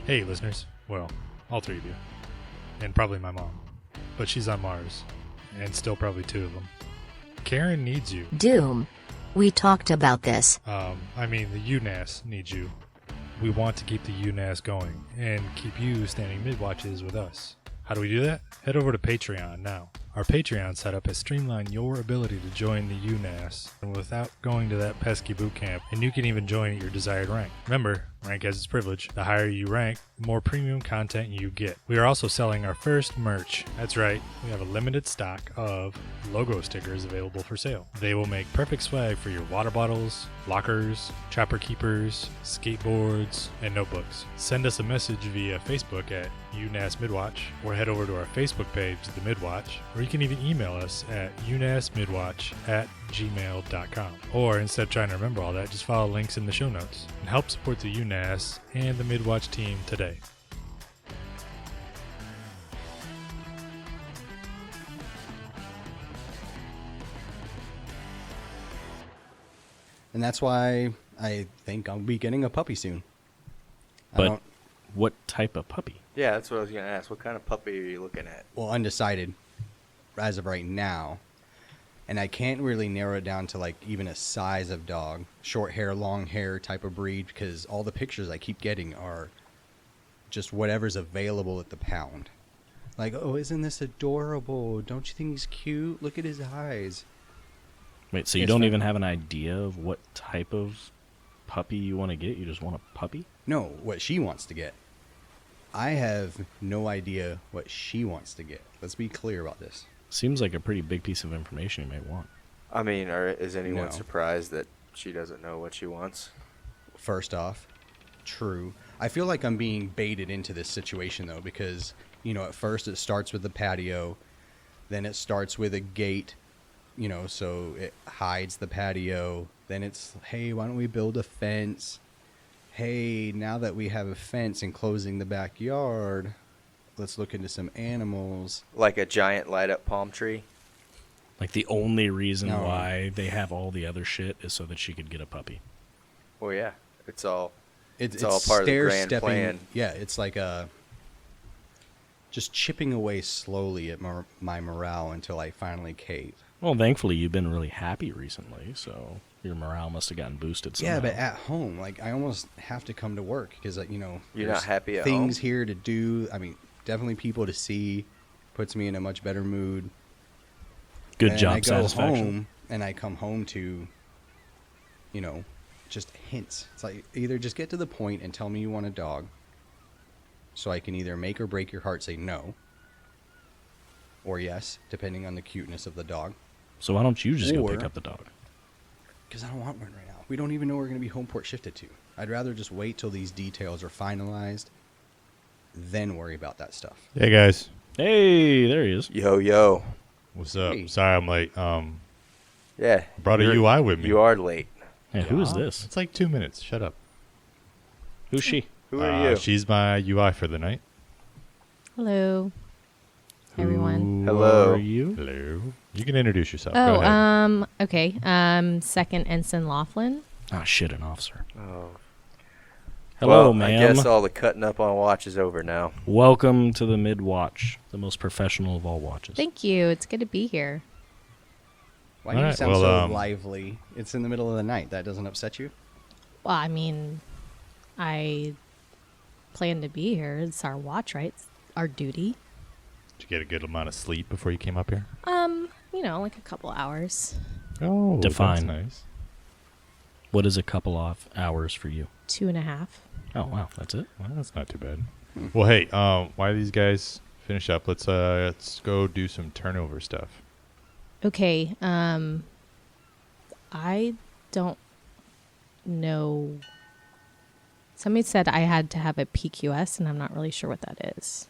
Hey, listeners. Well, all three of you. And probably my mom. But she's on Mars. And still probably two of them. Caren needs you. Doom. We talked about this. The U.N.A.S S needs you. We want to keep the U.N.A.S S going and keep you standing Midwatches with us. How do we do that? Head over to Patreon now. Our Patreon setup has streamlined your ability to join the U.N.A.S S and without going to that pesky boot camp, and you can even join at your desired rank. Remember, rank has its privilege. The higher you rank, the more premium content you get. We are also selling our first merch. That's right, we have a limited stock of logo stickers available for sale. They will make perfect swag for your water bottles, lockers, chopper keepers, skateboards, and notebooks. Send us a message via Facebook at UNASS Midwatch, or head over to our Facebook page, The Midwatch, or you can even email us at unassmidwatch@gmail.com. Or instead of trying to remember all that, just follow links in the show notes and help support the U.N.A.S. and the Midwatch team today. And that's why I think I'll be getting a puppy soon. But what type of puppy? Yeah, that's what I was going to ask. What kind of puppy are you looking at? Well, undecided as of right now. And I can't really narrow it down to like even a size of dog. Short hair, long hair type of breed, because all the pictures I keep getting are just whatever's available at the pound. Like, oh, isn't this adorable? Don't you think he's cute? Look at his eyes. Wait, so you don't even have an idea of what type of puppy you want to get? You just want a puppy? No, what she wants to get. I have no idea what she wants to get. Let's be clear about this. Seems like a pretty big piece of information you may want. I mean, is anyone No. surprised that she doesn't know what she wants? First off, true. I feel like I'm being baited into this situation, though, because, at first it starts with the patio, then it starts with a gate, so it hides the patio. Then it's, hey, why don't we build a fence? Hey, now that we have a fence enclosing the backyard, let's look into some animals. Like a giant light-up palm tree? Like the only reason No. why they have all the other shit is so that she could get a puppy. Well, yeah. It's all It's all part of the grand stair-stepping. plan. Yeah, it's like just chipping away slowly at my morale until I finally cave. Well, thankfully you've been really happy recently, so your morale must have gotten boosted somehow. Yeah, but at home, like I almost have to come to work because You're there's not happy at things home? here to do. I mean, definitely people to see, puts me in a much better mood. Good And job I go satisfaction. home and I come home to, just hints. It's like either just get to the point and tell me you want a dog, so I can either make or break your heart, say no, or yes, depending on the cuteness of the dog. So why don't you just go Or- pick up the dog? Because I don't want one right now. We don't even know where we're going to be home port shifted to. I'd rather just wait till these details are finalized, then worry about that stuff. Hey, guys. Hey, there he is. Yo. What's up? Hey. Sorry I'm late. Yeah. Brought a you're- UI with me. You are late. Hey, who is this? It's like 2 minutes. Shut up. Who's she? Who are you? She's my UI for the night. Hello, everyone. Who Hello. are you? Hello. You can introduce yourself. Go Oh, ahead. okay. Second Ensign Loflin. Ah, shit, an officer. Oh. Hello, Well, ma'am. I guess all the cutting up on watch is over now. Welcome to the Midwatch, the most professional of all watches. Thank you. It's good to be here. Why do you Alright, sound well, so lively? It's in the middle of the night. That doesn't upset you? Well, I mean, I plan to be here. It's our watch, right? It's our duty. Did you get a good amount of sleep before you came up here? Like a couple hours. Oh, Define. That's nice. What is a couple of hours for you? 2.5. Oh, wow, that's it? Well, that's not too bad. Well, hey, why these guys finish up? Let's go do some turnover stuff. Okay. I don't know. Somebody said I had to have a PQS, and I'm not really sure what that is.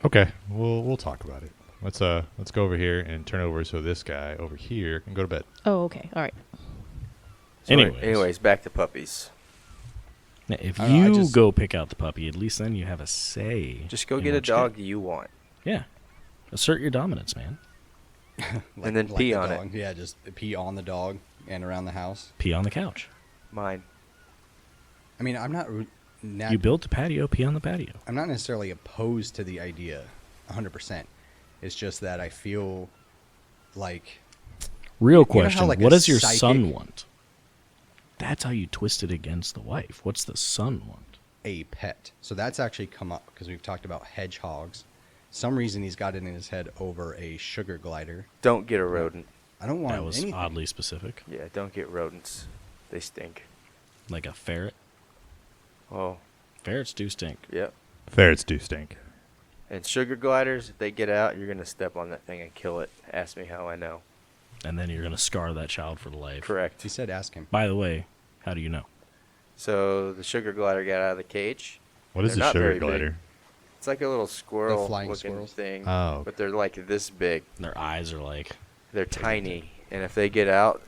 Okay, we'll talk about it. Let's go over here and turn over so this guy over here can go to bed. Oh, okay. All right. So Anyways. back to puppies. Now, if I don't know, I you just- go pick out the puppy, at least then you have a say. Just go in get a what you dog you want. Yeah. Assert your dominance, man. And then pee the on it. dog. Yeah, just pee on the dog and around the house. Pee on the couch. Mine. I mean, I'm not You built a patio, pee on the patio. I'm not necessarily opposed to the idea 100%. It's just that I feel like... Real know how, question, like, what a does your psychic- son want? That's how you twist it against the wife. What's the son want? a pet. So that's actually come up because we've talked about hedgehogs. Some reason he's got it in his head over a sugar glider. Don't get a rodent. I don't want That was anything. oddly specific. Yeah, don't get rodents. They stink. Like a ferret. Oh, Ferrets do stink. yep. Ferrets do stink. And sugar gliders, if they get out, you're going to step on that thing and kill it. Ask me how I know. And then you're going to scar that child for life. Correct. He said ask him. By the way, how do you know? So the sugar glider got out of the cage. What is They're a not sugar very big. glider? It's like a little squirrel flying looking squirrels? thing. Oh. But they're like this big. Their eyes are like... They're tiny. And if they get out,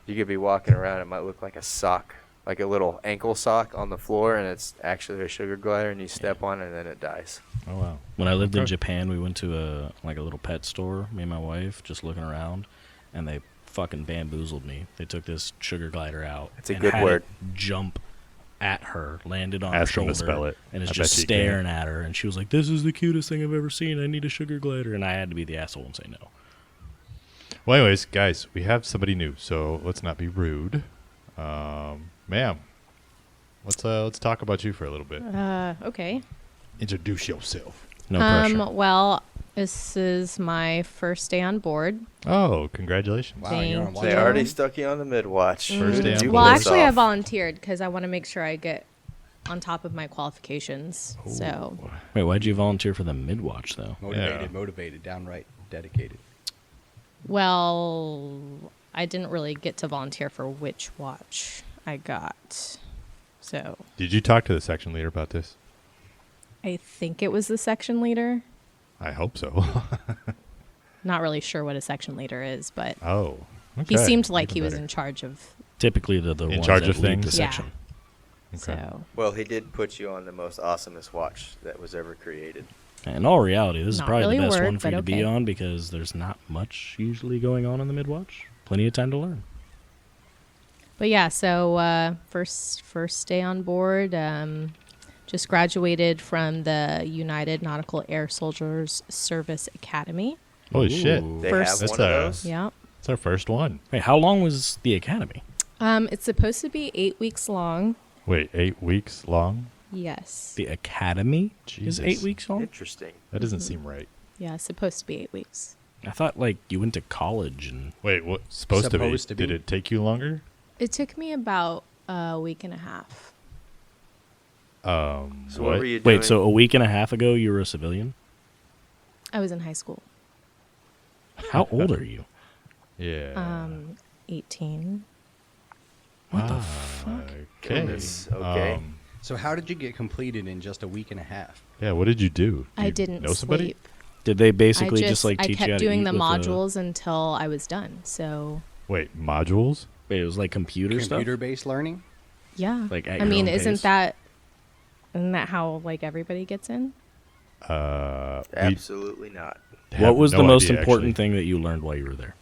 you could be walking around. It might look like a sock, like a little ankle sock on the floor, and it's actually a sugar glider, and you step on it, and then it dies. Oh, wow. When I lived in Okay. Japan, we went to a little pet store, me and my wife, just looking around, and they fucking bamboozled me. They took this sugar glider out. It's a and good had word. it jump at her, landed on Ask her him shoulder, to spell it. and is I just bet you can. staring at her. And she was like, "This is the cutest thing I've ever seen. I need a sugar glider." And I had to be the asshole and say no. Well, anyways, guys, we have somebody new, so let's not be rude. Ma'am, let's talk about you for a little bit. Okay. Introduce yourself. No pressure. Well, this is my first day on board. Oh, congratulations. Wow, you're on Thank watch. They you. already stuck you on the Midwatch. First day on You board. Well, pulled this actually, I off. volunteered because I want to make sure I get on top of my qualifications. So, Wait, why'd you volunteer for the Midwatch, though? Motivated, downright dedicated. well, I didn't really get to volunteer for which watch I got. So, Did you talk to the section leader about this? I think it was the section leader. I hope so. Not really sure what a section leader is, but Oh, okay. he seemed like Even he was better. in charge of. Typically, they're the In ones charge that of lead things? the Yeah. section. Okay. So, Well, he did put you on the most awesomest watch that was ever created. In all reality, this is Not probably really the best a word, one for you but to be okay. on because there's not much usually going on in the Midwatch. Plenty of time to learn. but yeah, so first day on board. Just graduated from the United Nautical Air Soldiers Service Academy. Holy shit. Ooh. They First- have That's one of a- those? Yeah. It's our first one. Wait, how long was the academy? It's supposed to be 8 weeks long. Wait, 8 weeks long? Yes. The academy Jesus. is 8 weeks long? Interesting. That doesn't seem right. Yeah, it's supposed to be 8 weeks. I thought, like, you went to college and... Wait, what? Supposed to be? Supposed to be. Did it take you longer? It took me about a week and a half. So what were you doing? Wait, so a week and a half ago you were a civilian? I was in high school. How old are you? Yeah. 18. What the fuck? Okay. Goodness, okay. So how did you get completed in just a week and a half? Yeah, what did you do? I You didn't know somebody? sleep. Did they basically I just like I teach you how kept to doing eat the with modules until I was done. So, Wait, modules? Wait, it was like computer stuff? Computer-based learning? yeah. Like, at I your mean, own isn't pace? that how like everybody gets in? We Absolutely not. have What was no the most idea, important actually. thing that you learned while you were there?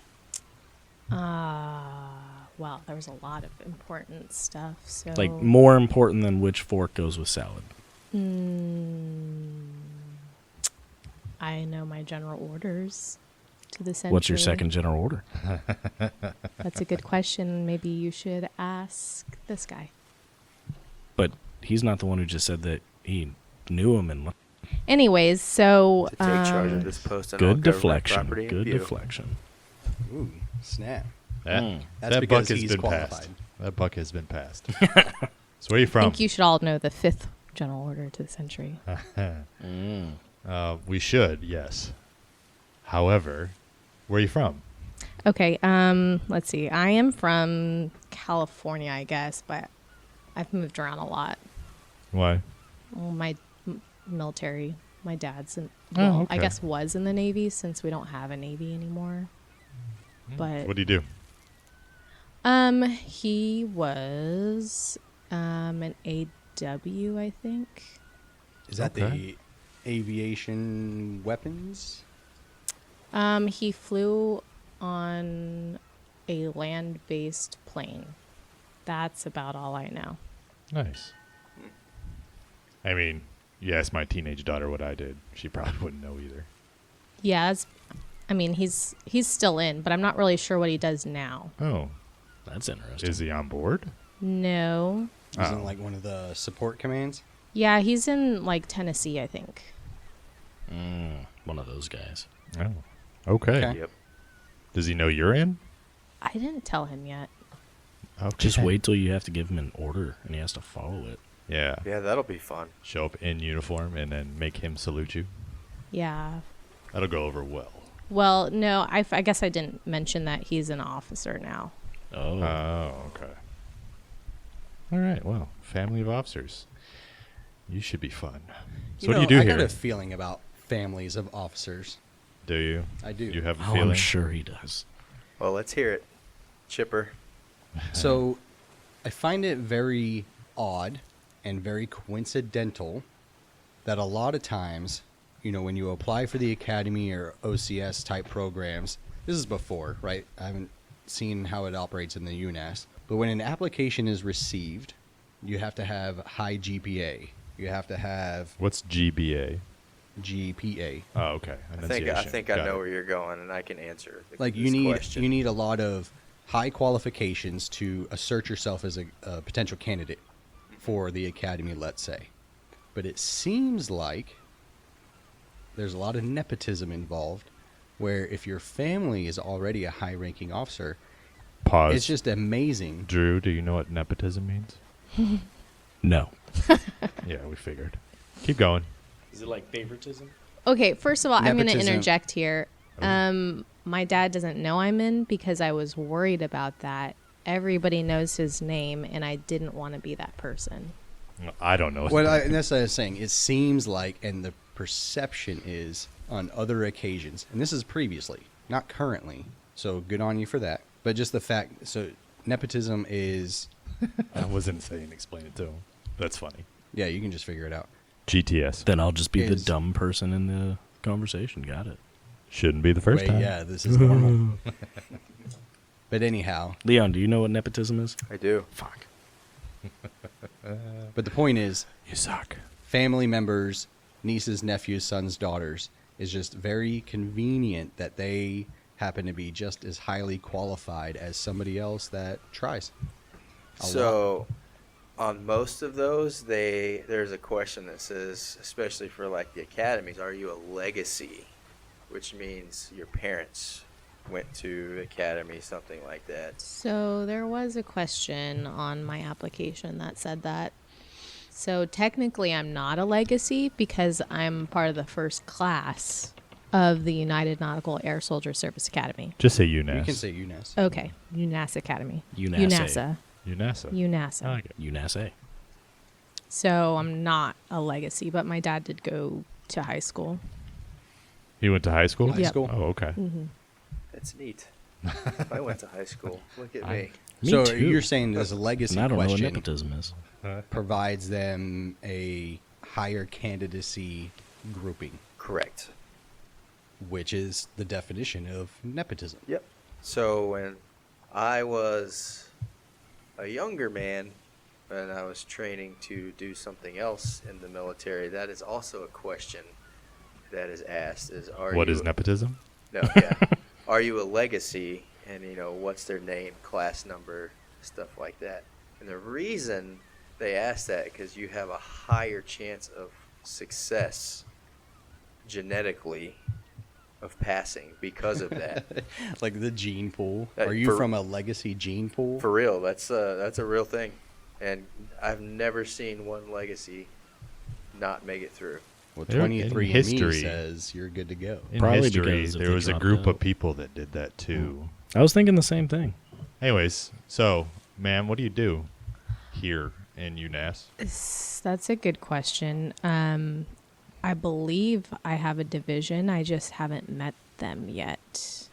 Well, there was a lot of important stuff. So, Like, more important than which fork goes with salad? I know my general orders to the century. What's your second general order? That's a good question. Maybe you should ask this guy. But he's not the one who just said that he knew him and... Anyways, so To take charge of this post on all Good government deflection. property and Good view. deflection. Ooh, snap. That, That's that because buck has he's been qualified. passed. That buck has been passed. So where are you I from? think you should all know the fifth general order to the century. We should, yes. However, where are you from? Okay, let's see. I am from California, I guess, but I've moved around a lot. Why? Well, my military, my dad's, I okay. guess was in the Navy since we don't have a Navy anymore. But What do you do? he was an AW, I think. Is that Okay. the aviation weapons? He flew on a land-based plane. That's about all I know. Nice. I mean, you ask my teenage daughter what I did, she probably wouldn't know either. Yeah, he's still in, but I'm not really sure what he does now. Oh, That's interesting. is he on board? No. Isn't like one of the support commands? Yeah, he's in like Tennessee, I think. One of those guys. Oh, okay. Okay. Yep. Does he know you're in? I didn't tell him yet. Okay. Just wait till you have to give him an order and he has to follow it. Yeah. Yeah, that'll be fun. Show up in uniform and then make him salute you. Yeah. That'll go over well. Well, no, I guess I didn't mention that he's an officer now. Oh. Oh, okay. All right. Well, family of officers. You should be fun. So what do you do I here? got a feeling about families of officers. Do you? I do. You have a Oh, feeling? I'm sure he does. Well, let's hear it. Chipper. So I find it very odd and very coincidental that a lot of times, when you apply for the academy or OCS type programs, this is before, right? I haven't seen how it operates in the UNASS. But when an application is received, you have to have high GPA. You have to have What's GBA? GPA. Oh, okay. I think I know where you're going, and I can answer Like this question. you need a lot of high qualifications to assert yourself as a potential candidate for the academy, let's say. But it seems like there's a lot of nepotism involved, where if your family is already a high-ranking officer, Pause. it's just amazing. Drew, do you know what nepotism means? No. Yeah, we figured. Keep going. Is it like favoritism? Okay, first of all, I'm going to Nepotism. interject here. My dad doesn't know I'm in because I was worried about that. Everybody knows his name, and I didn't want to be that person. I don't know. And that's what I was saying. It seems like, and the perception is on other occasions, and this is previously, not currently, so good on you for that. But just the fact, so nepotism is, I wasn't saying explain it to him. That's funny. yeah, you can just figure it out. GTS. Then I'll just be the Is- dumb person in the conversation. Got it. Shouldn't be the first Wait, time. yeah, this is normal. But anyhow, Leon, do you know what nepotism is? I do. Fuck. but the point is, You suck. family members, nieces, nephews, sons, daughters, is just very convenient that they happen to be just as highly qualified as somebody else that tries. So, on most of those, there's a question that says, especially for like the academies, are you a legacy? Which means your parents went to academy, something like that. So there was a question on my application that said that. So technically, I'm not a legacy because I'm part of the first class of the United Nautical Air Soldier Service Academy. Just say UNAS. You can say UNASS. Okay, U.N.A.S.S Academy. UNASS. UNASS. UNASS. I like it. UNASS. So I'm not a legacy, but my dad did go to high school. He went to high school? High school. Oh, okay. That's neat. I went to high school. Look at me. Me So too. you're saying there's a legacy And I don't know what question nepotism is. provides them a higher candidacy grouping, Correct. which is the definition of nepotism. Yep. So when I was a younger man and I was training to do something else in the military, that is also a question that is asked: What is nepotism? No, yeah. Are you a legacy? And what's their name, class number, stuff like that. And the reason they ask that because you have a higher chance of success genetically of passing because of that. Like the gene pool. That- Are you for- from a legacy gene pool? For real, that's a real thing, and I've never seen one legacy not make it through. Well, There- in 23andMe history- says you're good to go. In Probably history, because if there they was a dropped group out. of people that did that too. I was thinking the same thing. Anyways, so, ma'am, what do you do here in UNASS? That's a good question. I believe I have a division. I just haven't met them yet.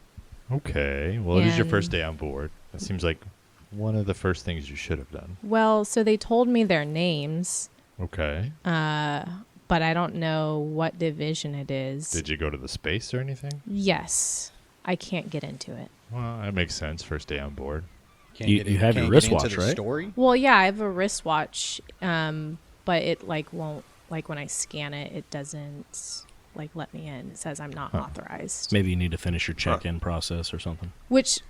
Okay. Well, it is your And- first day on board. That seems like one of the first things you should have done. Well, so they told me their names, Okay. but I don't know what division it is. Did you go to the space or anything? Yes. I can't get into it. Well, that makes sense. First day on board. Can't You- you have your can't get into wristwatch, the right? Story? Well, yeah, I have a wristwatch, but it won't like when I scan it, it doesn't like let me in. It says I'm not authorized. Maybe you need to finish your check-in process or something. Which,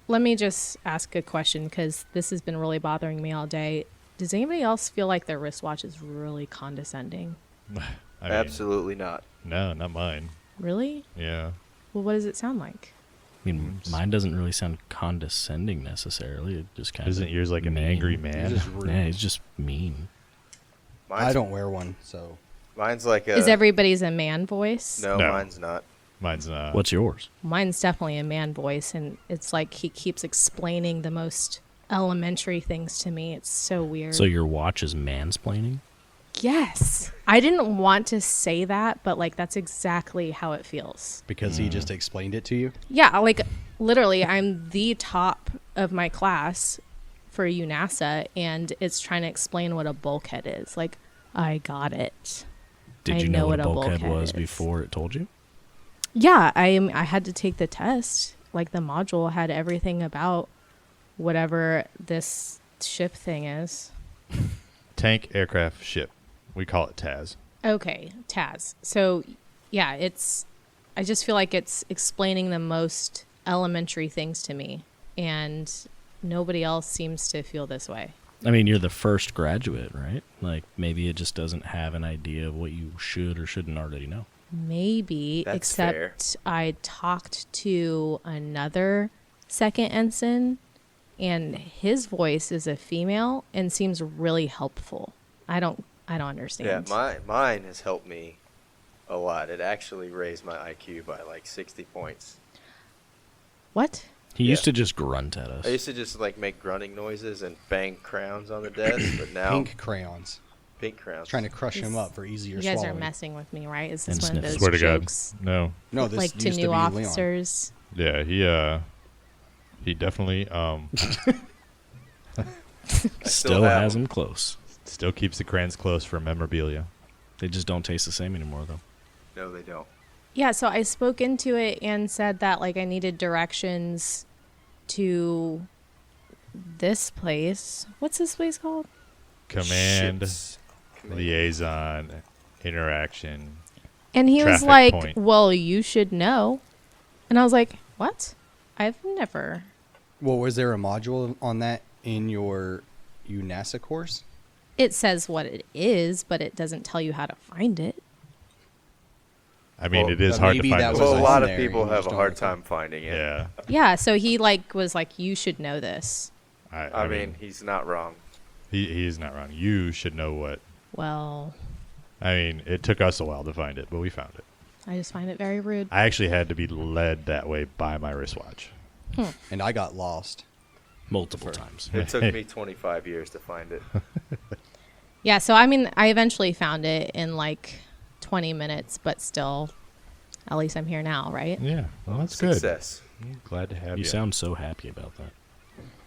let me just ask a question because this has been really bothering me all day. Does anybody else feel like their wristwatch is really condescending? I mean, Absolutely not. No, not mine. Really? Yeah. Well, what does it sound like? I mean, mine doesn't really sound condescending necessarily. It just kind of Isn't yours like an angry man? It's just rude. Yeah, it's just mean. I don't wear one, so Mine's like a. Is everybody's a man voice? No, No. mine's not. Mine's not. What's yours? Mine's definitely a man voice, and it's like he keeps explaining the most elementary things to me. It's so weird. So your watch is mansplaining? Yes. I didn't want to say that, but like that's exactly how it feels. because he just explained it to you. Yeah, like literally I'm the top of my class for UNASS, and it's trying to explain what a bulkhead is. Like, I got it. Did I you know what a a bulkhead was is. before it told you? Yeah, I had to take the test. Like the module had everything about whatever this ship thing is. Tank, aircraft, ship. We call it TAS. Okay, TAS. So, yeah, I just feel like it's explaining the most elementary things to me, and nobody else seems to feel this way. I mean, you're the first graduate, right? Like, maybe it just doesn't have an idea of what you should or shouldn't already know. Maybe, That's except I talked to another second ensign, and his voice is a female and seems really helpful. I don't Yeah, understand. mine has helped me a lot. It actually raised my IQ by like 60 points. What? He Yeah. used to just grunt at us. I used to just like make grunting noises and bang crowns on the desk, but now Pink crayons. pink crowns. Trying to crush him This- up for easier You guys swallowing. are messing with me, right? Is this And one of sniff. those Swear to God. jokes? No. No, this Like to used new to be Leon. officers? Yeah, he definitely Still have has them. him close. still keeps the crayons close for memorabilia. They just don't taste the same anymore, though. No, they don't. Yeah, so I spoke into it and said that like I needed directions to this place. What's this place called? Command, Ships. liaison, interaction. And he was Traffic like, point. "Well, you should know." And I was like, "What? I've never." Well, was there a module on that in your U.N.A.S.S course? It says what it is, but it doesn't tell you how to find it. I mean, Well, it is but hard to maybe find. that those was Well, a on lot of there, people you have just a don't hard like it. time finding it. Yeah, Yeah, so he like was like, "You should know this." I mean, he's not wrong. he's not wrong. You should know what. Well, I mean, it took us a while to find it, but we found it. I just find it very rude. I actually had to be led that way by my wristwatch. And I got lost. Multiple times. It took me 25 years to find it. Yeah, so I mean, I eventually found it in like 20 minutes, but still, at least I'm here now, right? Yeah, well, that's good. Success. I'm glad to have You you. sound so happy about that.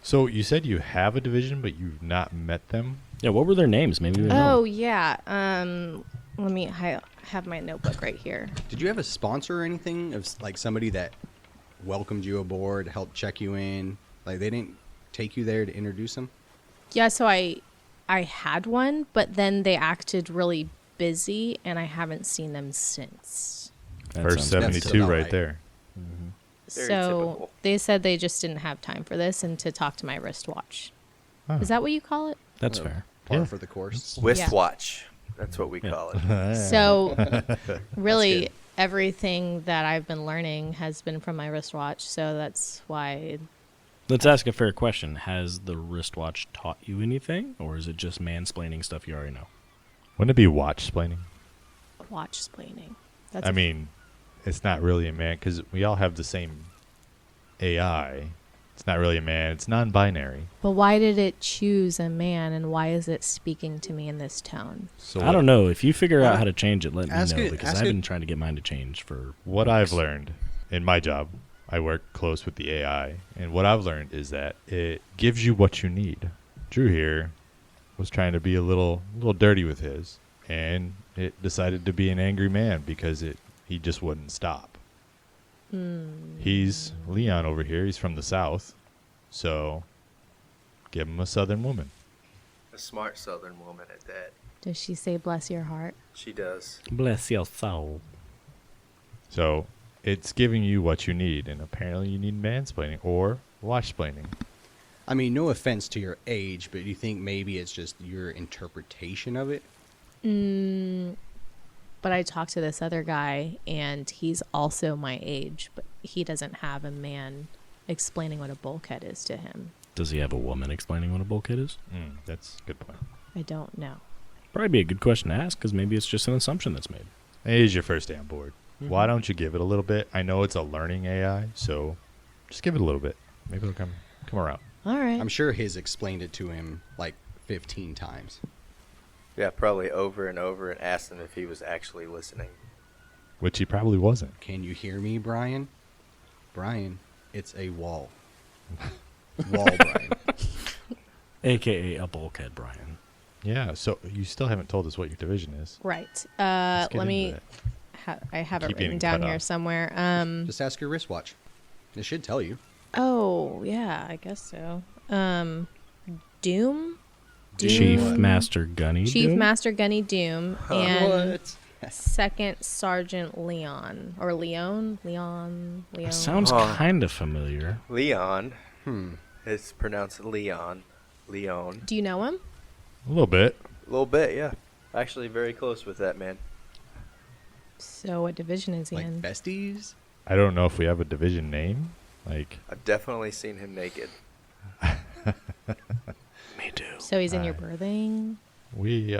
So you said you have a division, but you've not met them. Yeah, what were their names? Maybe we Oh, know. yeah. Let me have my notebook right here. Did you have a sponsor or anything of like somebody that welcomed you aboard, helped check you in? Like they didn't take you there to introduce them? Yeah, so I had one, but then they acted really busy, and I haven't seen them since. That First sounds good. 72 about right right. there. Very So typical. they said they just didn't have time for this and to talk to my wristwatch. Huh. Is that what you call it? That's Oh, fair. Par Yeah. for the course. Wristwatch. That's what we call it. So really, good. everything that I've been learning has been from my wristwatch. So that's why Let's ask a fair question. Has the wristwatch taught you anything, or is it just mansplaining stuff you already know? Wouldn't it be watch splaining? watch splaining. That's I mean, it's not really a man because we all have the same AI. It's not really a man. It's non-binary. but why did it choose a man, and why is it speaking to me in this tone? So I don't know. If you figure out how to change it, let me ask know it- because ask I've it- been trying to get mine to change for What weeks. I've learned in my job, I work close with the AI, and what I've learned is that it gives you what you need. Drew here was trying to be a little dirty with his, and it decided to be an angry man because he just wouldn't stop. He's Leon over here. He's from the South, so give him a Southern woman. A smart Southern woman at that. Does she say bless your heart? She does. Bless your soul. So it's giving you what you need, and apparently you need mansplaining or watchsplaining. I mean, no offense to your age, but you think maybe it's just your interpretation of it? But I talked to this other guy, and he's also my age, but he doesn't have a man explaining what a bulkhead is to him. Does he have a woman explaining what a bulkhead is? That's a good point. I don't know. Probably be a good question to ask, because maybe it's just an assumption that's made. It is your first day on board. Why don't you give it a little bit? I know it's a learning AI, so just give it a little bit. Maybe it'll come around. All right. I'm sure his explained it to him like 15 times. Yeah, probably over and over, and asked him if he was actually listening. Which he probably wasn't. Can you hear me, Brian? Brian, it's a wall. Wall, Brian. AKA a bulkhead, Brian. Yeah, so you still haven't told us what your division is. Right. Let's get Let me. into it. I have Keep it written getting down cut here off. somewhere. Just ask your wristwatch. It should tell you. Oh yeah, I guess so. Doom. Chief What? Master Gunny Chief Doom? Master Gunny Doom and What? Second Sergeant Leon or Leon. That sounds Oh. kind of familiar. Leon. It's pronounced Leon. Do you know him? A little bit. A little bit, yeah. Actually, very close with that man. So what division is he Like in? besties? I don't know if we have a division name. Like, I've definitely seen him naked. Me too. So he's in your birthing. we,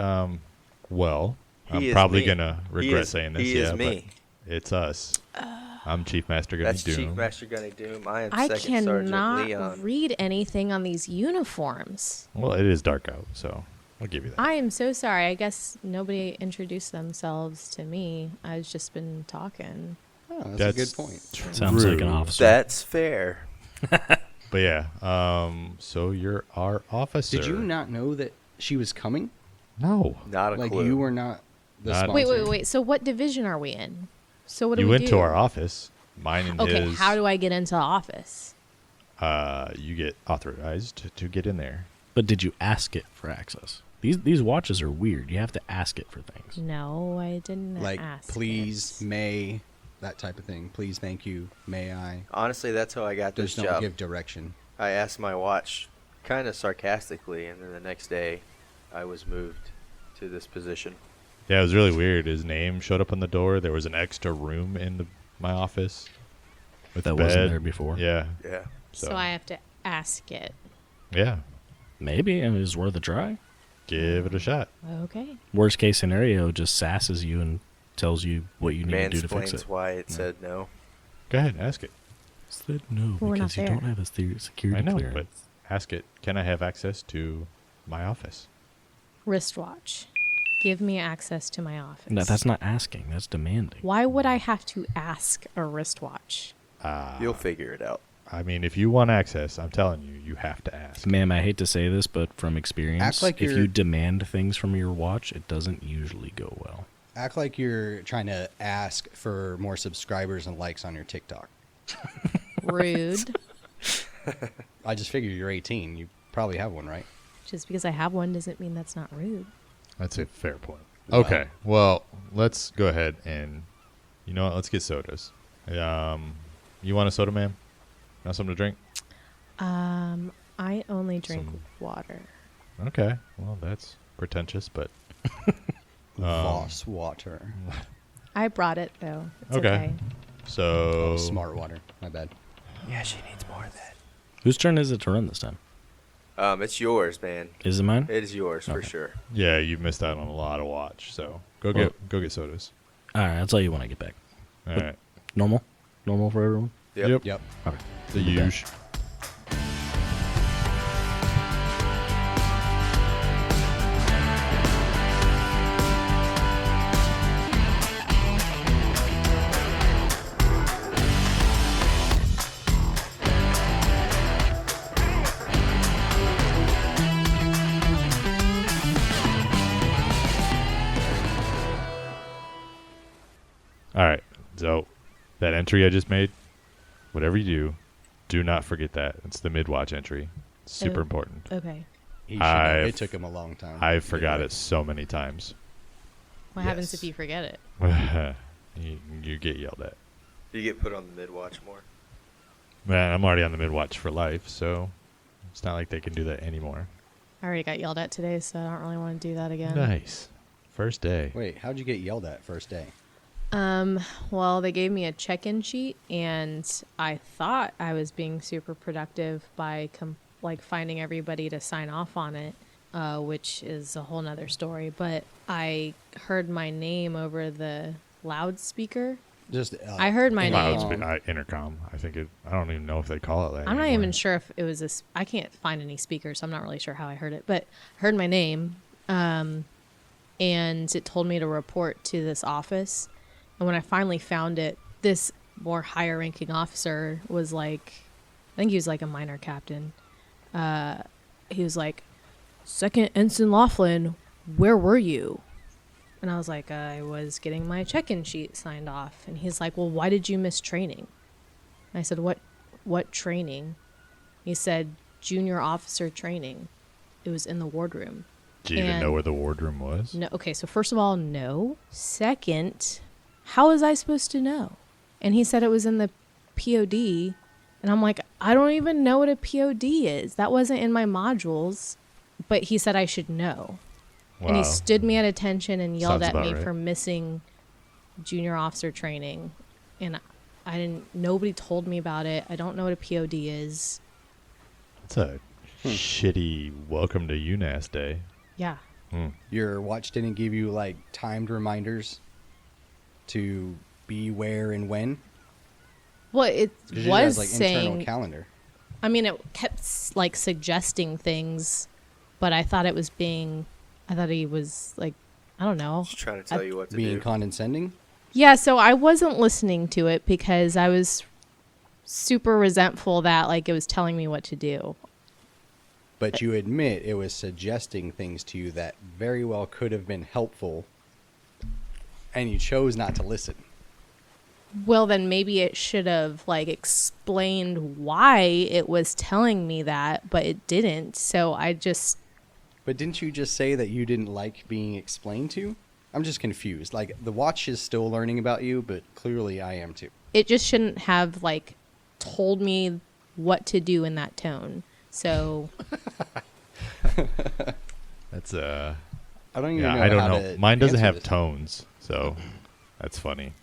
well, He I'm is probably me. going to He regret is- saying this. he is but me. it's us. I'm Chief Master Gunny That's Doom. Chief Master Gunny Doom. I am I Second Sergeant cannot Leon. read anything on these uniforms. Well, it is dark out, so I'll give you that. I am so sorry. I guess nobody introduced themselves to me. I've just been talking. Oh, that's a That's good point. Sounds like an Rude. officer. That's fair. But yeah, so you're our officer. Did you not know that she was coming? No. Not a Like clue. you were not the Not- sponsor. Wait. So what division are we in? So what do You we went do? to our office. Mine and Okay, his. how do I get into the office? You get authorized to get in there. But did you ask it for access? These watches are weird. You have to ask it for things. No, I didn't Like, ask please, it. may, that type of thing. Please, thank you, may I? Honestly, that's how I got this Just don't job. give direction. I asked my watch kind of sarcastically, and then the next day I was moved to this position. Yeah, it was really weird. His name showed up on the door. There was an extra room in my office. With That a bed. wasn't there before. Yeah. Yeah. So I have to ask it. Yeah. Maybe, and it's worth a try. Give it a shot. Okay. Worst case scenario, just sasses you and tells you what you need to do to fix Mansplains it. why it said no. Go ahead and ask it. Said no, Well, we're not because you there. don't have a security I know, clearance. but ask it. Can I have access to my office? Wristwatch. Give me access to my office. No, that's not asking. That's demanding. Why would I have to ask a wristwatch? You'll figure it out. I mean, if you want access, I'm telling you, you have to ask. Ma'am, I hate to say this, but from experience, Act like if you're- you demand things from your watch, it doesn't usually go well. Act like you're trying to ask for more subscribers and likes on your TikTok. Rude. I just figured you're 18. You probably have one, right? Just because I have one doesn't mean that's not rude. That's a fair point. Wow. Okay. Well, let's go ahead and, you know what? Let's get sodas. You want a soda, ma'am? Want something to drink? I only drink Some- water. Okay. Well, that's pretentious, but Voss water. I brought it though. It's Okay. okay. so Oh, smart water. My bad. Yeah, she needs more of that. Whose turn is it to run this time? It's yours, man. Is it mine? It is yours for Okay. sure. Yeah, you've missed out on a lot of watch. So go Well- get sodas. All right, I'll tell you when I get back. All right. Normal for everyone. Yep. Yep. Okay. The Be back. usual. All right. So that entry I just made, whatever you do not forget that. It's the Midwatch entry. It's super Oh. important. Okay. He should know. It took him a long time. I forgot it so many times. What happens if you forget it? You get yelled at. You get put on the Midwatch more. Man, I'm already on the Midwatch for life, so it's not like they can do that anymore. I already got yelled at today, so I don't really want to do that again. Nice. First day. Wait, how'd you get yelled at first day? Well, they gave me a check-in sheet, and I thought I was being super productive by finding everybody to sign off on it, which is a whole nother story. But I heard my name over the loudspeaker. I heard my name. Intercom. I think I don't even know if they call it that. I'm not anymore. even sure if it was I can't find any speakers, so I'm not really sure how I heard it. But I heard my name, and it told me to report to this office. And when I finally found it, this more higher-ranking officer was like, I think he was like a minor captain. He was like, "Second Ensign Loflin, where were you?" And I was like, I was getting my check-in sheet signed off. And he's like, "Well, why did you miss training?" And I said, What training? He said, "Junior officer training. It was in the wardroom." Do you even know where the wardroom was? No. Okay, so first of all, no. Second, how was I supposed to know? And he said it was in the POD. And I'm like, I don't even know what a POD is. That wasn't in my modules. But he said I should know. Wow. And he stood me at attention and yelled Sounds at me about right. for missing junior officer training. And nobody told me about it. I don't know what a POD is. It's a shitty welcome to UNASS day. Yeah. Your watch didn't give you like timed reminders to be where and when? Well, it 'Cause usually was has, like, saying, internal calendar. I mean, it kept like suggesting things, but I thought he was like, I don't know. Just trying to tell you what to Being do. condescending? Yeah, so I wasn't listening to it because I was super resentful that like it was telling me what to do. But you admit it was suggesting things to you that very well could have been helpful, and you chose not to listen. Well, then maybe it should have like explained why it was telling me that, but it didn't. So I just... But didn't you just say that you didn't like being explained to? I'm just confused. Like, the watch is still learning about you, but clearly I am too. It just shouldn't have like told me what to do in that tone. So I That's don't even know I don't how know. to Mine doesn't answer have this. tones, so that's funny.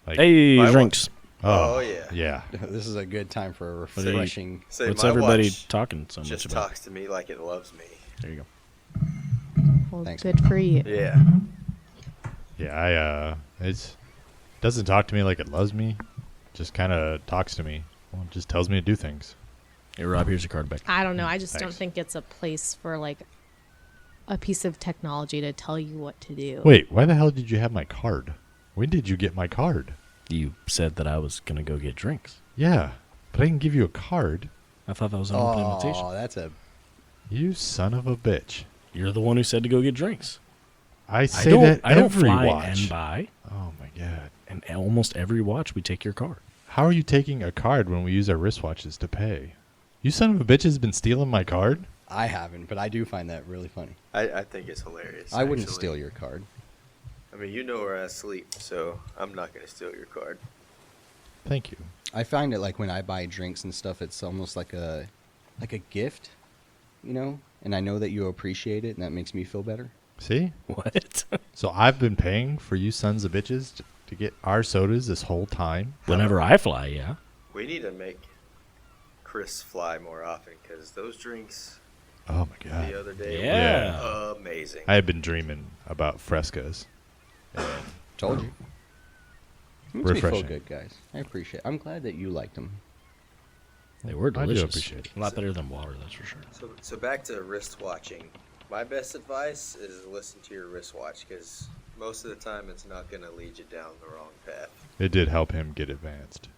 Like, Hey, My drinks. Oh, yeah. Yeah. This is a good time for a do you- refreshing... Say, What's my everybody watch talking so much just about? talks to me like it loves me. There you go. well, Thanks, good for you. Yeah. Yeah, it doesn't talk to me like it loves me. Just kind of talks to me. Well, it just tells me to do things. Hey, Rob, here's your card back. I don't know. I just don't Thanks. think it's a place for like a piece of technology to tell you what to do. Wait, why the hell did you have my card? When did you get my card? You said that I was going to go get drinks. Yeah, but I didn't give you a card. I thought that was an open invitation. Oh, that's a... You son of a bitch. You're the one who said to go get drinks. I say that I don't every fly watch. and buy. Oh my god. And almost every watch, we take your card. How are you taking a card when we use our wristwatches to pay? You son of a bitch has been stealing my card? I haven't, but I do find that really funny. I think it's hilarious. I wouldn't actually. steal your card. I mean, you know where I sleep, so I'm not going to steal your card. Thank you. I find it like when I buy drinks and stuff, it's almost like a gift, you know? And I know that you appreciate it, and that makes me feel better. See? What? So I've been paying for you sons of bitches to get our sodas this whole time. Whenever I fly, yeah. We need to make Chris fly more often because those drinks Oh my god. the other day Yeah. were amazing. I have been dreaming about frescas. Told you. Makes me Refreshing. feel good, guys. I appreciate it. I'm glad that you liked them. They were I do delicious. appreciate it. A lot better than water, that's for sure. So back to wrist watching. My best advice is listen to your wristwatch because most of the time it's not going to lead you down the wrong path. It did help him get advanced.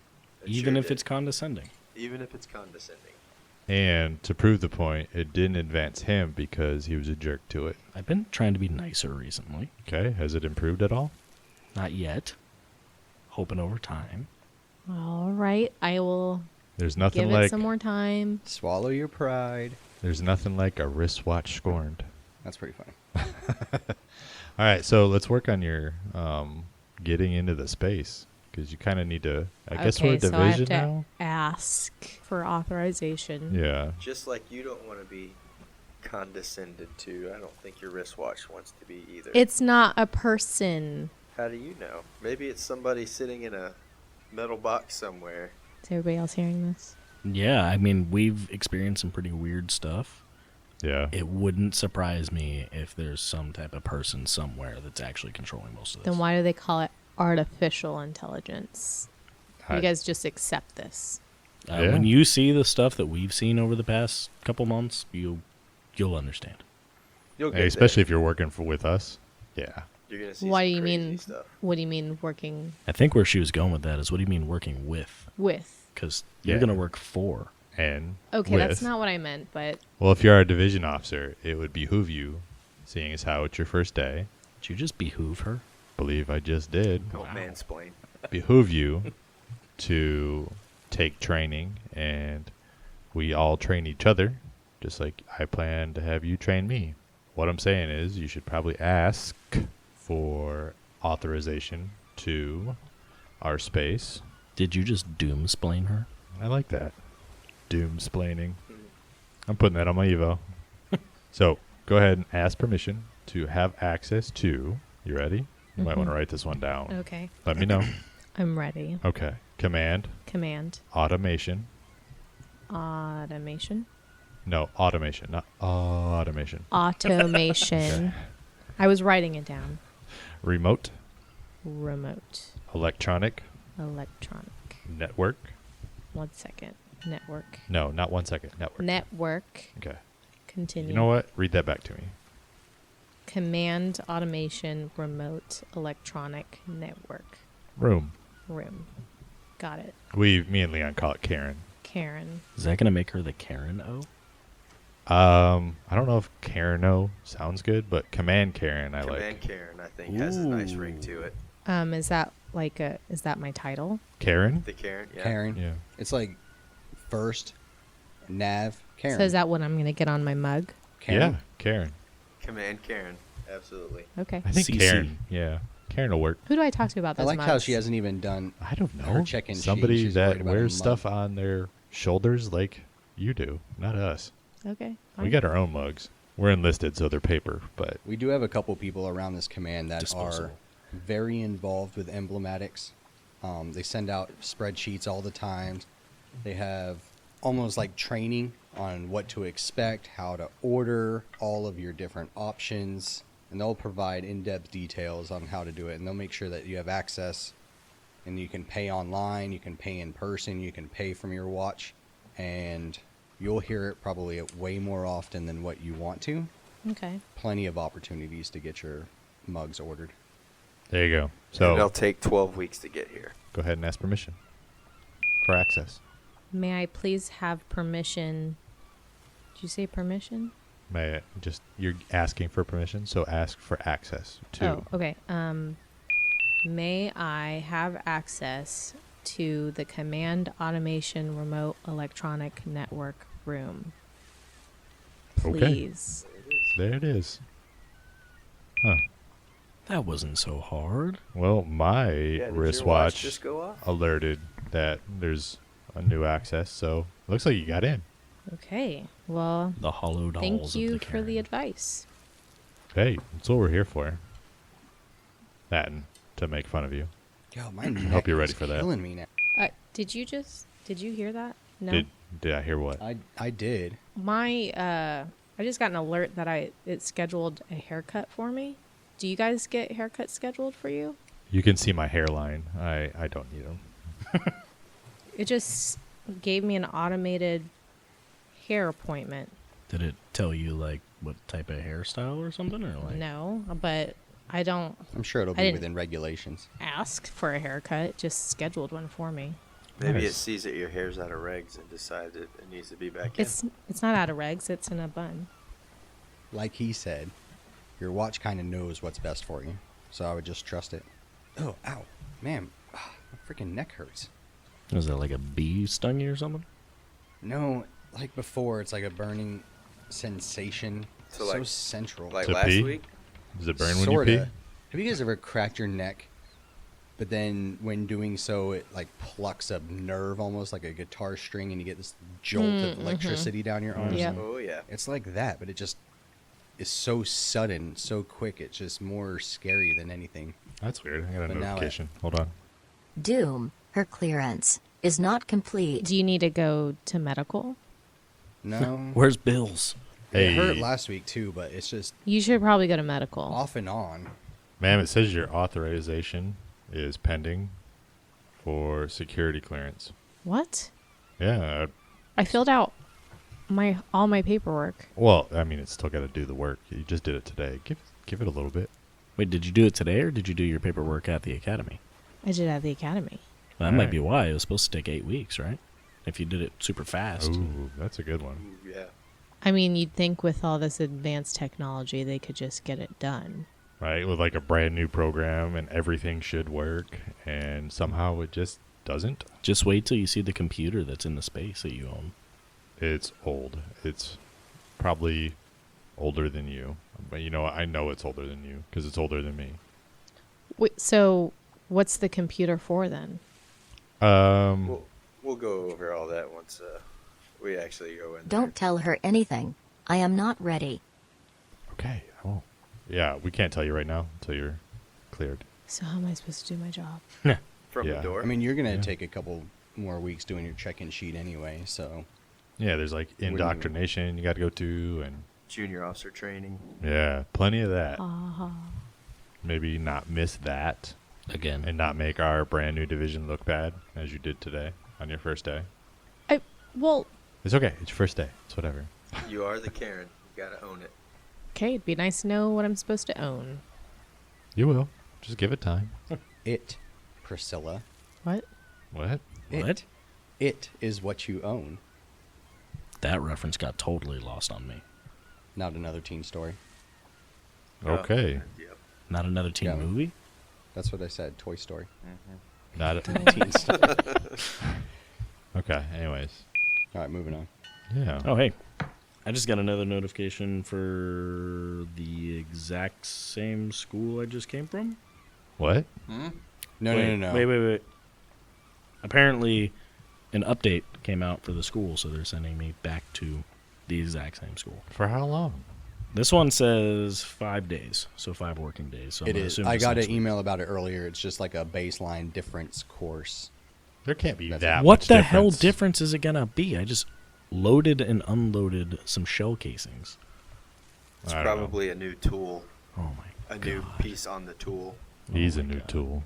It Even sure if did. it's condescending. Even if it's condescending. And to prove the point, it didn't advance him because he was a jerk to it. I've been trying to be nicer recently. Okay, has it improved at all? Not yet. Hoping over time. All right, I will There's nothing give like it some more time. Swallow your pride. There's nothing like a wristwatch scorned. That's pretty funny. All right, so let's work on your getting into the space because you kind of need to. I guess we're a so I have division to now. ask for authorization. Yeah. Just like you don't want to be condescended to, I don't think your wristwatch wants to be either. It's not a person. How do you know? Maybe it's somebody sitting in a metal box somewhere. Is everybody else hearing this? Yeah, I mean, we've experienced some pretty weird stuff. Yeah. It wouldn't surprise me if there's some type of person somewhere that's actually controlling most of this. Then why do they call it artificial intelligence? You guys just accept this. Yeah. When you see the stuff that we've seen over the past couple months, you'll understand. You'll get Hey, especially if you're working with us. Yeah. You're gonna see What do some you crazy mean? stuff. What do you mean working I think where she was going with that is, what do you mean working with? with? Because Yeah. you're going to work for. And Okay, that's with. not what I meant, but Well, if you're a division officer, it would behoove you, seeing as how it's your first day. Did you just behoove her? Believe I just did. Don't mansplain. Behoove you to take training, and we all train each other, just like I plan to have you train me. What I'm saying is, you should probably ask for authorization to our space. Did you just doom-splain her? I like that. Doom-splaining. I'm putting that on my Evo. So, go ahead and ask permission to have access to. You ready? You might want to write this one down. okay. Let me know. I'm ready. Okay. Command. Command. Automation. Automation. No, automation, not automation. Automation. I was writing it down. Remote. Remote. Electronic. Electronic. Network. 1 second. Network. No, not 1 second. Network. Network. Okay. Continue. You know what? Read that back to me. Command, automation, remote, electronic, network, Room. room. Got it. Me and Leon call it Caren. Caren. Is that going to make her the Karen O? I don't know if Carano sounds good, but Command Caren I Command like. Karen, I think, has a nice ring to it. Is that my title? Karen? The Karen, yeah. Karen. Yeah. It's like first, nav, Karen. So is that what I'm going to get on my mug? Karen? Yeah, Karen. Command Karen, absolutely. Okay. I think CC. Karen. Yeah. Karen will work. Who do I talk to about I those like mugs? how she hasn't even done. I don't know. Her check-in sheet, Somebody she's worried that about wears a stuff mug. on their shoulders like you do, not us. Okay. We fine. got our own mugs. We're enlisted, so they're paper, but We do have a couple people around this command that are Disposable. very involved with emblematics. They send out spreadsheets all the time. They have almost like training on what to expect, how to order, all of your different options, and they'll provide in-depth details on how to do it. And they'll make sure that you have access, and you can pay online, you can pay in person, you can pay from your watch, and you'll hear it probably way more often than what you want to. Okay. Plenty of opportunities to get your mugs ordered. there you go. And So it'll take 12 weeks to get here. go ahead and ask permission for access. May I please have permission? Did you say permission? May I just you're asking for permission, so ask for access to. Oh, okay. May I have access to the command automation remote electronic network room? Okay. Please. There it is. Huh. That wasn't so hard. Well, my Yeah, did your watch wristwatch just go off? alerted that there's a new access, so looks like you got in. Okay. Well, The hollow dolls thank of you the for the Karen. advice. Hey, that's what we're here for. That and to make fun of you. God, my neck hope you're ready is for that. killing me now. Did you hear that? No. Did I hear what? I did. I just got an alert that it scheduled a haircut for me. Do you guys get haircuts scheduled for you? You can see my hairline. I don't need them. It just gave me an automated hair appointment. Did it tell you, like, what type of hairstyle or something? Or like, No, but I don't I'm sure it'll I be didn't- within regulations. ask for a haircut. It just scheduled one for me. Maybe it Nice. sees that your hair's out of regs and decides it needs to be back in. It's not out of regs. It's in a bun. Like he said, your watch kind of knows what's best for you, so I would just trust it. Oh, ow, man, my freaking neck hurts. was that like a bee stung you or something? No, like before, it's like a burning sensation. So, So like- central. Like To last pee? week? Does it burn when you Sorta. pee? Have you guys ever cracked your neck, but then when doing so, it like plucks a nerve almost like a guitar string, and you get this jolt of electricity down your arms? Yep. Oh, yeah. It's like that, but it just is so sudden, so quick. It's just more scary than anything. That's weird. I got a But now notification. Hold on. Doom, her clearance is not complete. Do you need to go to medical? No, Where's Bill's? it hurt Hey. last week too, but it's just You should probably go to medical. off and on. Ma'am, it says your authorization is pending for security clearance. What? Yeah. I filled out all my paperwork. Well, I mean, it's still got to do the work. You just did it today. Give it a little bit. Wait, did you do it today or did you do your paperwork at the academy? I did at the academy. That All might right. be why. It was supposed to take 8 weeks, right? If you did it super fast. Ooh, that's a good one. Ooh, yeah. I mean, you'd think with all this advanced technology, they could just get it done. Right? With like a brand new program and everything should work, and somehow it just doesn't. Just wait till you see the computer that's in the space that you own. It's old. It's probably older than you. But you know what? I know it's older than you because it's older than me. Wait, so what's the computer for then? We'll go over all that once we actually go in there. Don't tell her anything. I am not ready. Okay. I won't. Yeah, we can't tell you right now until you're cleared. So how am I supposed to do my job? From Yeah. the door? I mean, you're gonna Yeah. take a couple more weeks doing your check-in sheet anyway, so Yeah, there's like you- indoctrination you got to go to, and junior officer training. yeah, plenty of that. Uh-huh. Maybe not miss that Again. and not make our brand new division look bad as you did today on your first day. Well, It's okay. It's your first day. It's whatever. You are the Caren. You gotta own it. okay, it'd be nice to know what I'm supposed to own. You will. Just give it time. it, Priscilla, What? What? What? it is what you own. That reference got totally lost on me. Not another teen story. Okay. Yep. Not another teen Yeah. movie? That's what I said. Toy Story. Not a, Teen story. okay. Anyways. All right, moving on. Yeah. Oh, hey. I just got another notification for the exact same school I just came from. What? No. Wait. Apparently, an update came out for the school, so they're sending me back to the exact same school. For how long? This one says 5 days, so 5 working days. So I'm It gonna is. assume I it's got next an week. email about it earlier. It's just like a baseline difference course. There can't be That's that What much the hell difference. difference is it gonna be? I just loaded and unloaded some shell casings. It's I don't know. probably a new tool, Oh my a god! new piece on the tool. He's Oh a my new God. tool.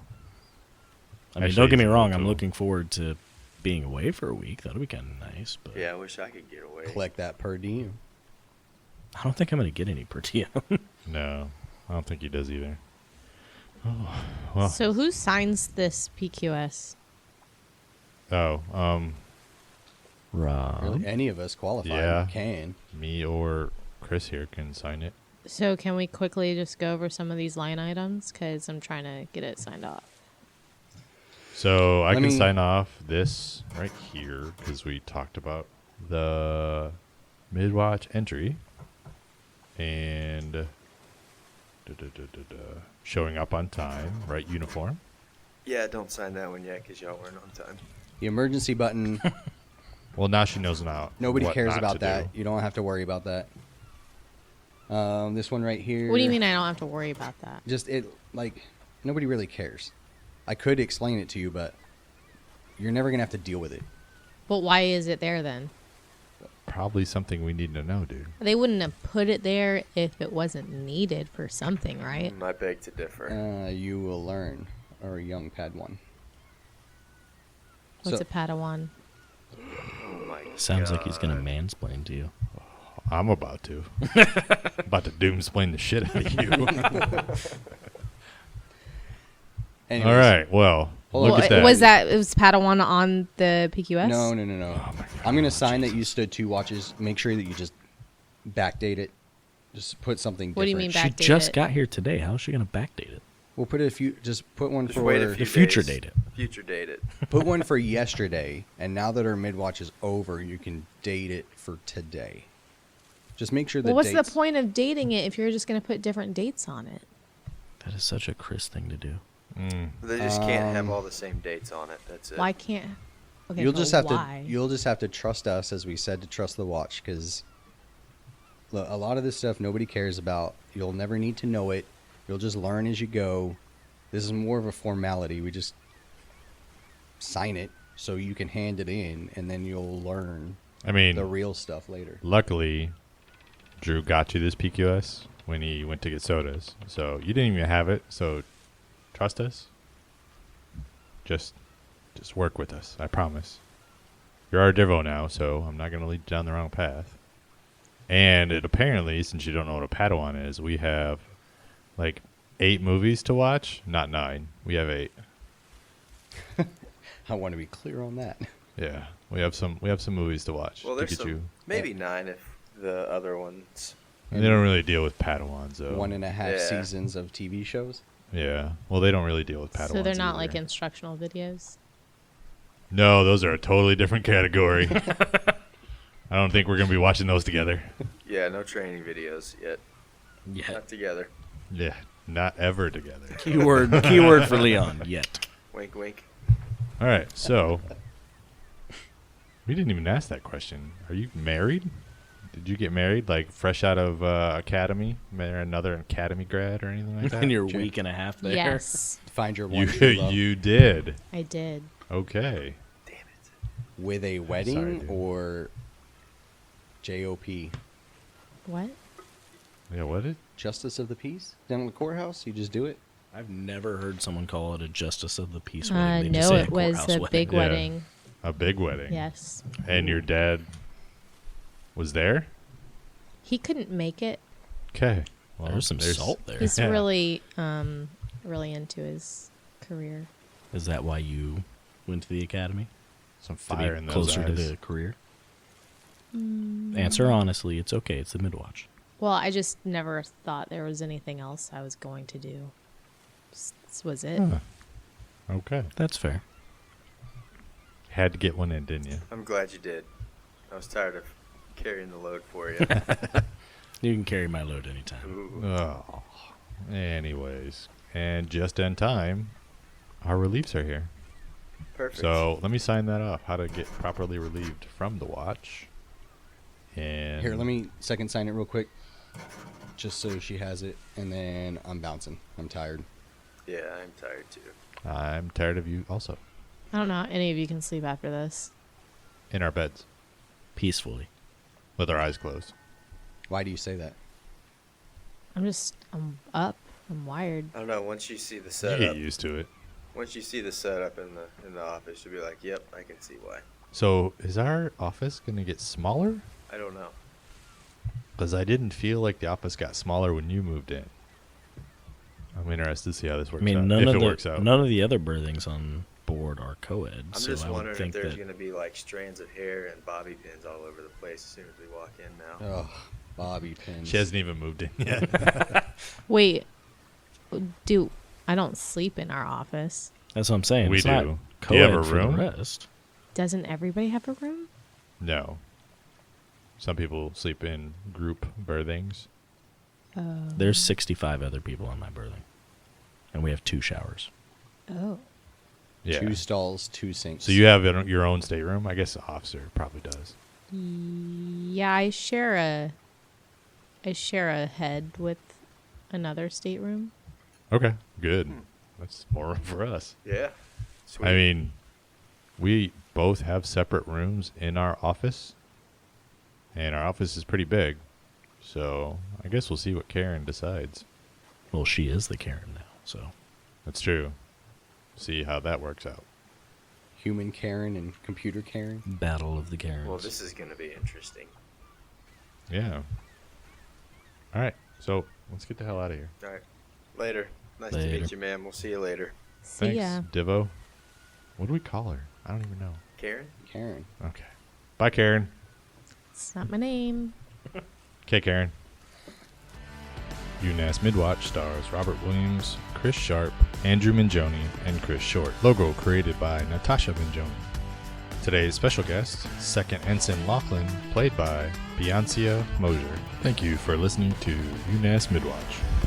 I mean, Actually, don't get me he's a wrong. cool I'm tool. looking forward to being away for a week. That'll be kind of nice. But Yeah, I wish I could get away. Collect that per diem. I don't think I'm gonna get any per diem. No, I don't think he does either. Oh, well. So who signs this PQS? Oh, Rob. Really? Any of us qualify Yeah. can. me or Chris here can sign it. So can we quickly just go over some of these line items? Because I'm trying to get it signed off. So I Let can me- sign off this right here because we talked about the Midwatch entry and showing up on time, right uniform. Yeah, don't sign that one yet because y'all weren't on time. The emergency button. Well, now she knows now. Nobody what cares not about to that. do. You don't have to worry about that. This one right here. What do you mean I don't have to worry about that? Just it like nobody really cares. I could explain it to you, but you're never gonna have to deal with it. But why is it there then? Probably something we need to know, dude. They wouldn't have put it there if it wasn't needed for something, right? I beg to differ. You will learn, or a young Padawan. What's So- a Padawan? Oh my Sounds like he's gonna God. mansplain to you. I'm about to. About to doomsplain the shit out of you. Anyways, All right. Well, Hold look on. at that. Was that it was Padawan on the PQS? No. Oh I'm gonna sign that you stood 2 watches. Make sure that you just backdate it. Just put something. What do you mean different. back- She Backdate just it. got here today. How's she gonna backdate it? We'll put a few. Just put one Just for wait a few The future days. date it. Future date it. put one for yesterday, and now that our midwatch is over, you can date it for today. Just make sure the Well, what's dates. the point of dating it if you're just going to put different dates on it? That is such a Chris thing to do. They just can't have all the same dates on it. That's it. Why can't? Okay, You'll but just have why? to. You'll just have to trust us, as we said, to trust the watch, because a lot of this stuff nobody cares about. You'll never need to know it. You'll just learn as you go. This is more of a formality. We just sign it so you can hand it in, and then you'll learn I mean, the real stuff later. luckily, Drew got you this PQS when he went to get sodas. So you didn't even have it. So trust us. Just work with us. I promise. You're our Divo now, so I'm not going to lead you down the wrong path. And it apparently, since you don't know what a Padawan is, we have like 8 movies to watch. Not 9. We have 8. I want to be clear on that. Yeah, we have some movies to watch. Well, to there's get you. maybe 9 if the other ones. They don't really deal with Padawans, though. 1.5 Yeah. seasons of TV shows. Yeah. Well, they don't really deal with Padawans. So they're not either. like instructional videos? No, those are a totally different category. I don't think we're going to be watching those together. Yeah, no training videos yet. Yeah. Not together. Yeah, not ever together. Keyword for Leon. Yet. Wink, wink. All right, so we didn't even ask that question. Are you married? Did you get married, like fresh out of academy? Another academy grad or anything like that? In your week and a half there. Yes, Find your one you true love. you did. I did. Okay. Damn it. With a wedding dude. or JOP, What? Yeah. What did? Justice of the Peace, down at the courthouse. You just do it. I've never heard someone call it a justice of the peace wedding. They just No, say it was courthouse a wedding. big Yeah. wedding. A big wedding. Yes. And your dad was there. He couldn't make it. Okay. Well, There's some salt there. He's Yeah. really into his career. Is that why you went to the academy? Some To fire be in those closer to eyes. the career? Answer honestly. It's okay. It's the Midwatch. Well, I just never thought there was anything else I was going to do. This was it. Huh. Okay. That's fair. Had to get one in, didn't you? I'm glad you did. I was tired of carrying the load for you. You can carry my load anytime. Ooh. Oh. Anyways, and just in time, our reliefs are here. Perfect. So let me sign that off. How to get properly relieved from the watch. And Here, let me second sign it real quick, just so she has it, and then I'm bouncing. I'm tired. Yeah, I'm tired too. I'm tired of you also. I don't know how any of you can sleep after this. In our beds Peacefully. with our eyes closed. Why do you say that? I'm up. I'm wired. I don't know. Once you see the You setup, get used to it. once you see the setup in the office, you'll be like, "Yep, I can see why." So is our office going to get smaller? I don't know. Because I didn't feel like the office got smaller when you moved in. I'm interested to see how this works I mean, out. none if of it the works out. other berthings on board are co-ed. I'm so just I would wondering if think there's that going to be like strands of hair and bobby pins all over the place as soon as we walk in now. Oh, bobby pins. She hasn't even moved in yet. Wait, I don't sleep in our office. that's what I'm saying. We It's not do. Do co-ed you have a for room? the rest. Doesn't everybody have a room? No. Some people sleep in group berthings. There's 65 other people on my berthing, and we have 2 showers. Oh. Yeah. 2 stalls, 2 sinks. So you have your own stateroom? I guess the officer probably does. Yeah, I share a head with another stateroom. Okay. Good. That's more room for us. Yeah. Sweet. I mean, we both have separate rooms in our office, and our office is pretty big. So I guess we'll see what Caren decides. Well, she is the Caren now, so That's true. See how that works out. Human Caren and computer Caren. battle of the Karens. well, this is going to be interesting. Yeah. All right. So let's get the hell out of here. All right. Later. Nice to Later. meet you, man. We'll see you later. See Thanks, ya. Divo. What do we call her? I don't even know. Caren? Caren. Okay. Bye, Caren. It's not my name. Okay, Caren. U.N.A.S.S Midwatch stars Robert Williams, Chris Sharp, Andrew Mingione, and Chris Short. Logo created by Natascha Mingione. Today's special guest, 2nd Ensign Loflin, played by Biancia Mozer. Thank you for listening to U.N.A.S. Midwatch.